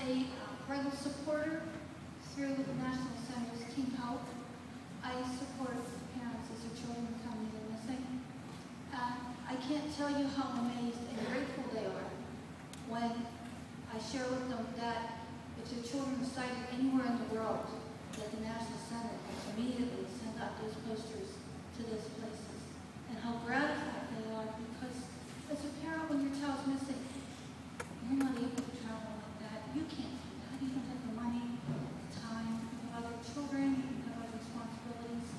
a parental supporter through the National Center's Team Help, I support parents as their children become either missing. I can't tell you how amazed and grateful they are when I share with them that if their children are sighted anywhere in the world, that the National Center immediately send out those posters to those places, and how gratified they are, because as a parent, when your child's missing, you're not able to travel like that. You can't do that. You don't have the money, the time. You have other children. You have other responsibilities.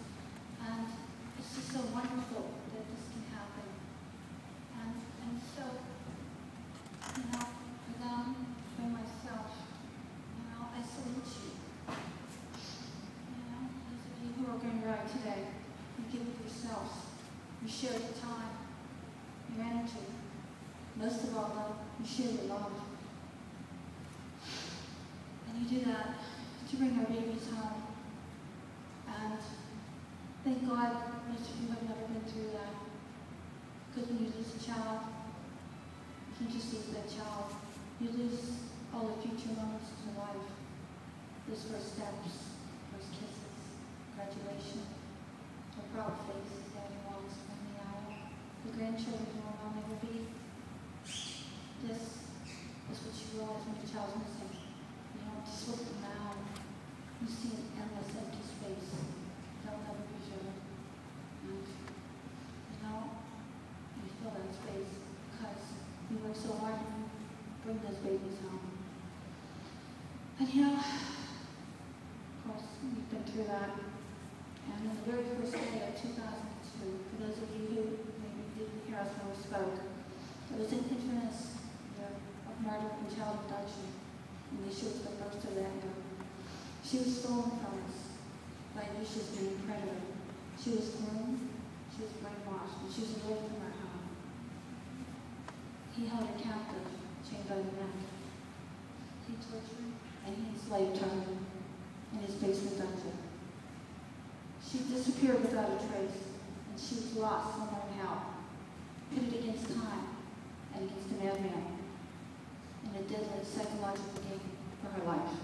And it's just so wonderful that this can happen. And so, you know, for them, for myself, you know, I salute you. You know, those of you who are going to ride today, you give it yourselves. You share your time, your energy. Most of all, though, you share your love. And you do that to bring our babies home. And thank God most of you have never been through that. Because when you lose a child, you just lose that child. You lose all the future moments of your life. Those first steps, first kisses, graduation, the proud face as daddy walks down the aisle, the grandchildren who will never be. This is what you realize when your child's missing. You don't just look around. You see an endless empty space that'll never be filled. And, you know, you fill that space because you work so hard to bring those babies home. And you know, of course, we've been through that. And on the very first day of 2002, for those of you who maybe didn't hear us when we spoke, it was an infamous year of murder and child abduction, and Alicia was the first of that year. She was stolen from us by Alicia's main predator. She was groomed, she was brainwashed, and she was away from her home. He held her captive, chained by the neck. He tortured and he enslaved her in his basement dungeon. She disappeared without a trace, and she was lost somewhere in hell, pitted against time and against a madman in a deadly psychological game for her life.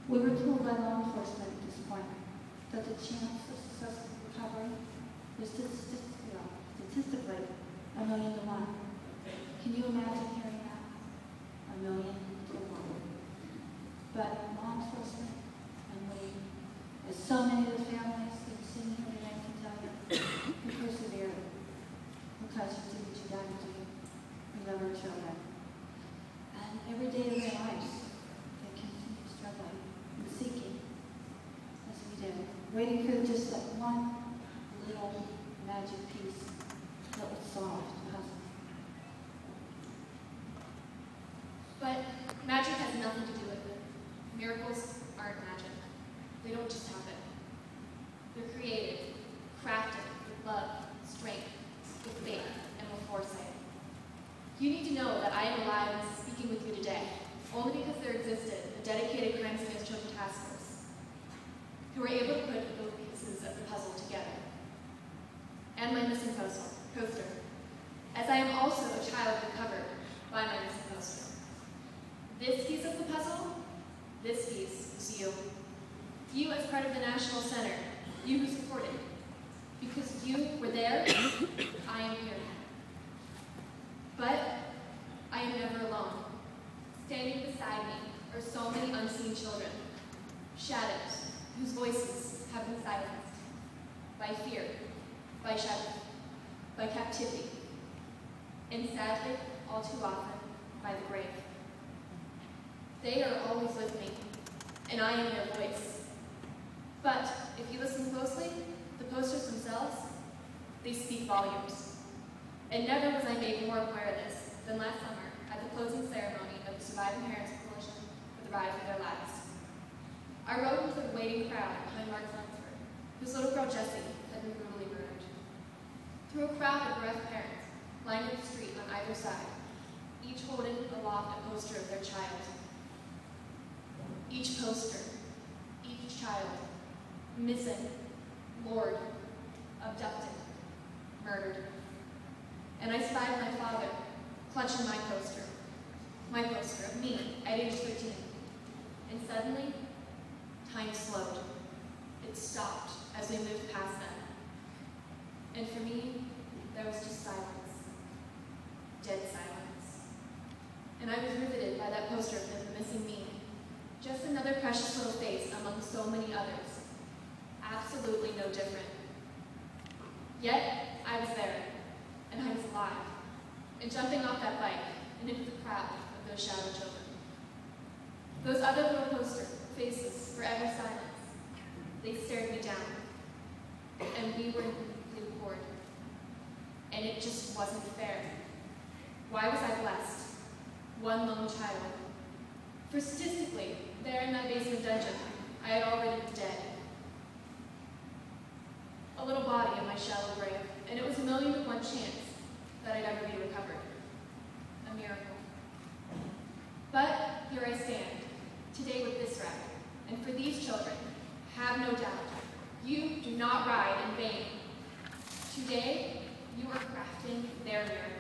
We were told by law enforcement at this point that the chance of successful recovery was statistically 1,000,000 to 1. Can you imagine hearing that? 1,000,000 to 1. But law enforcement and we, as so many of the families that are sitting here today can tell you, we persevered because you did what you got to do. We love our children. And every day of their lives, they continue struggling and seeking, as we did, waiting for just that one little magic piece that would solve the puzzle. But magic has nothing to do with it. Miracles aren't magic. They don't just happen. They're created, crafted with love, strength, with faith, and with foresight. You need to know that I am alive and speaking with you today, only because there existed a dedicated Crimes Against Children task force who were able to put the pieces of the puzzle together. And my missing poster, as I am also a child recovered by my missing poster. This piece of the puzzle, this piece is you. You as part of the National Center, you who supported. Because you were there, I am here. But I am never alone. Standing beside me are so many unseen children, shadows whose voices have been silenced by fear, by shadow, by captivity, and sadly, all too often, by the grave. They are always with me, and I am their voice. But if you listen closely, the posters themselves, they speak volumes. And never was I made more aware of this than last summer at the closing ceremony of the Surviving Parents Coalition for the Ride for Their Lives. I rode into the waiting crowd behind Mark Lunsford, whose little girl Jessie had been brutally murdered. Through a crowd of bereft parents lined the street on either side, each holding aloft a poster of their child. Each poster, each child, missing, lured, abducted, murdered. And I spied my father, clutching my poster, my poster of me at age 13. And suddenly, time slowed. It stopped as we moved past them. And for me, there was just silence. Dead silence. And I was riveted by that poster of the missing me. Just another precious little face among so many others. Absolutely no different. Yet, I was there, and I was alive, and jumping off that bike and into the crowd of those shadow children. Those other little poster faces, forever silence. They stared me down, and we were in complete accord. And it just wasn't fair. Why was I blessed? One lone child. For statistically, there in that basement dungeon, I had already been dead. A little body in my shallow grave, and it was a 1,000,000 to 1 chance that I'd ever be recovered. A miracle. But here I stand, today with this wreck, and for these children, have no doubt, you do not ride in vain. Today, you are crafting their miracle.